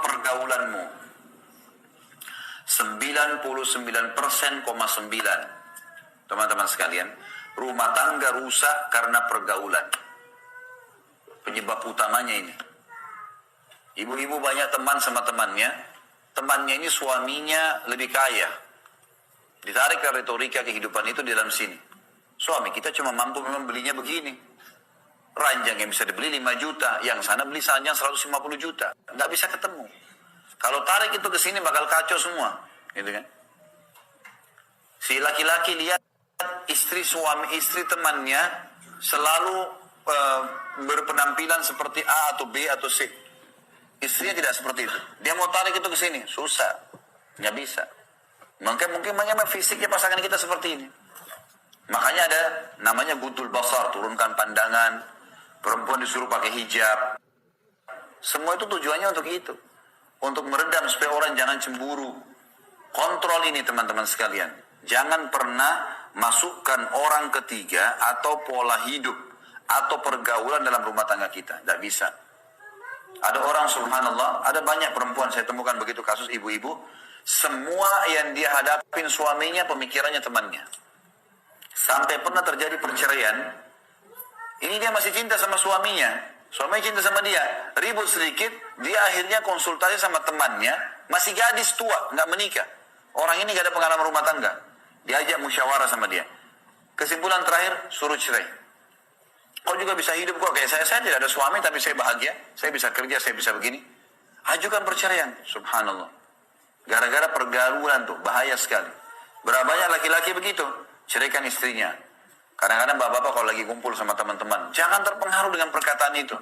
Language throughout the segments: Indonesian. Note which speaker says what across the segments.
Speaker 1: pergaulanmu. 99,9%, teman-teman sekalian, rumah tangga rusak karena pergaulan. Penyebab utamanya ini. Ibu-ibu banyak teman sama temannya ini suaminya lebih kaya. Ditarik ke retorika kehidupan itu di dalam sini. Suami kita cuma mampu memang belinya begini. Ranjang yang bisa dibeli 5 juta, yang sana beli ranjang 150 juta. Nggak bisa ketemu. Kalau tarik itu ke sini bakal kacau semua, gitu kan? Si laki-laki lihat istri temannya selalu berpenampilan seperti A atau B atau C. Istrinya tidak seperti itu. Dia mau tarik itu ke sini, susah, nggak bisa. Mungkin fisiknya pasangan kita seperti ini. Makanya ada namanya gudul basar, turunkan pandangan. Perempuan disuruh pakai hijab. Semua itu tujuannya untuk itu. Untuk meredam supaya orang jangan cemburu. Kontrol ini teman-teman sekalian. Jangan pernah masukkan orang ketiga atau pola hidup atau pergaulan dalam rumah tangga kita. Tidak bisa. Ada orang subhanallah, ada banyak perempuan saya temukan begitu kasus ibu-ibu. Semua yang dia hadapin suaminya pemikirannya temannya. Sampai pernah terjadi perceraian. Ini dia masih cinta sama suaminya. Suaminya cinta sama dia. Ribut sedikit, dia akhirnya konsultasi sama temannya. Masih gadis tua, nggak menikah. Orang ini nggak ada pengalaman rumah tangga. Diajak musyawarah sama dia. Kesimpulan terakhir, suruh cerai. Kau juga bisa hidup kok kayak saya tidak ada suami tapi saya bahagia. Saya bisa kerja, saya bisa begini. Ajukan perceraian. Subhanallah. Gara-gara pergaulan tuh, bahaya sekali. Berapa banyak laki-laki begitu. Ceraikan istrinya. Kadang-kadang bapak-bapak kalau lagi kumpul sama teman-teman, jangan terpengaruh dengan perkataan itu.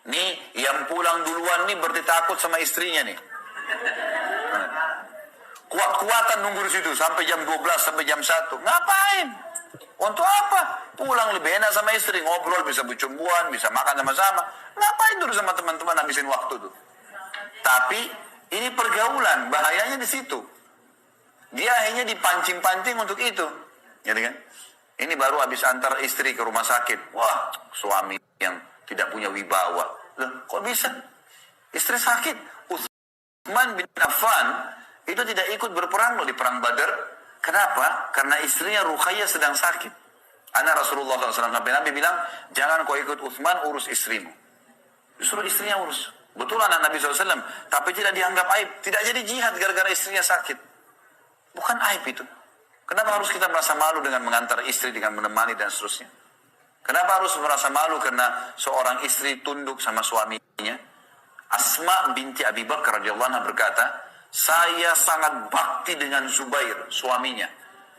Speaker 1: Nih, yang pulang duluan nih berarti takut sama istrinya nih. Kuat-kuatan nunggu di situ sampai jam 12, sampai jam 1. Ngapain? Untuk apa? Pulang lebih enak sama istri, ngobrol, bisa bercumbuan, bisa makan sama-sama. Ngapain dulu sama teman-teman habisin waktu tuh? Tapi ini pergaulan, bahayanya di situ. Dia akhirnya dipancing-pancing untuk itu. Jadi kan? Ini baru habis antar istri ke rumah sakit. Wah, suami yang tidak punya wibawa. Loh, kok bisa? Istri sakit. Utsman bin Affan itu tidak ikut berperang loh di perang Badar. Kenapa? Karena istrinya Ruqayyah sedang sakit. Anak Rasulullah SAW sampai Nabi bilang, jangan kau ikut Utsman, urus istrimu. Disuruh istrinya urus. Betul anak Nabi SAW, tapi tidak dianggap aib. Tidak jadi jihad gara-gara istrinya sakit. Bukan aib itu. Kenapa harus kita merasa malu dengan mengantar istri, dengan menemani dan seterusnya? Kenapa harus merasa malu karena seorang istri tunduk sama suaminya? Asma binti Abi Bakar radhiyallahu anha berkata, saya sangat bakti dengan Zubair, suaminya.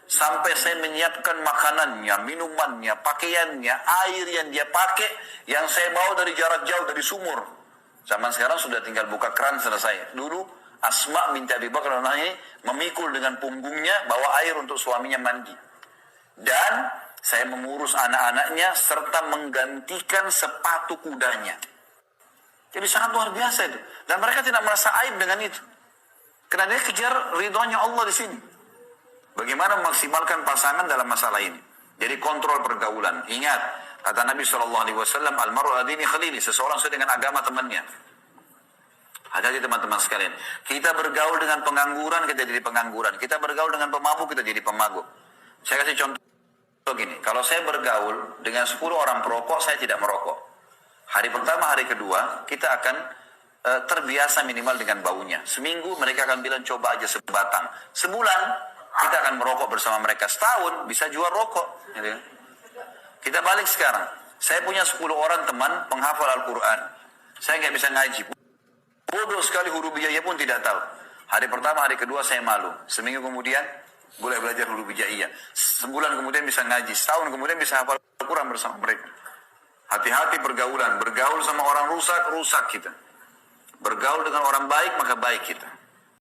Speaker 1: Sampai saya menyiapkan makanannya, minumannya, pakaiannya, air yang dia pakai, yang saya bawa dari jarak jauh, dari sumur. Zaman sekarang sudah tinggal buka keran selesai. Dulu Asma binti Abi Bakar ini memikul dengan punggungnya, bawa air untuk suaminya mandi. Dan saya mengurus anak-anaknya serta menggantikan sepatu kudanya. Jadi sangat luar biasa itu. Dan mereka tidak merasa aib dengan itu. Karena dia kejar ridhonya Allah di sini. Bagaimana memaksimalkan pasangan dalam masalah ini. Jadi kontrol pergaulan. Ingat, kata Nabi SAW, Al-mar'u adini khalili, seseorang sesuai dengan agama temannya. Hati-hati teman-teman sekalian. Kita bergaul dengan pengangguran, kita jadi pengangguran. Kita bergaul dengan pemabuk, kita jadi pemabuk. Saya kasih contoh gini. Kalau saya bergaul dengan 10 orang perokok, saya tidak merokok. Hari pertama, hari kedua, kita akan terbiasa minimal dengan baunya. Seminggu mereka akan bilang coba aja sebatang. Sebulan kita akan merokok bersama mereka. Setahun bisa jual rokok. Kita balik sekarang. Saya punya 10 orang teman penghafal Al-Quran. Saya nggak bisa ngaji. Bodoh sekali huruf hijaiyah pun tidak tahu. Hari pertama, hari kedua saya malu. Seminggu kemudian boleh belajar huruf hijaiyah. Sebulan kemudian bisa ngaji. Setahun kemudian bisa hafal Al-Quran bersama mereka. Hati-hati pergaulan. Bergaul sama orang rusak, rusak kita. Bergaul dengan orang baik, maka baik kita.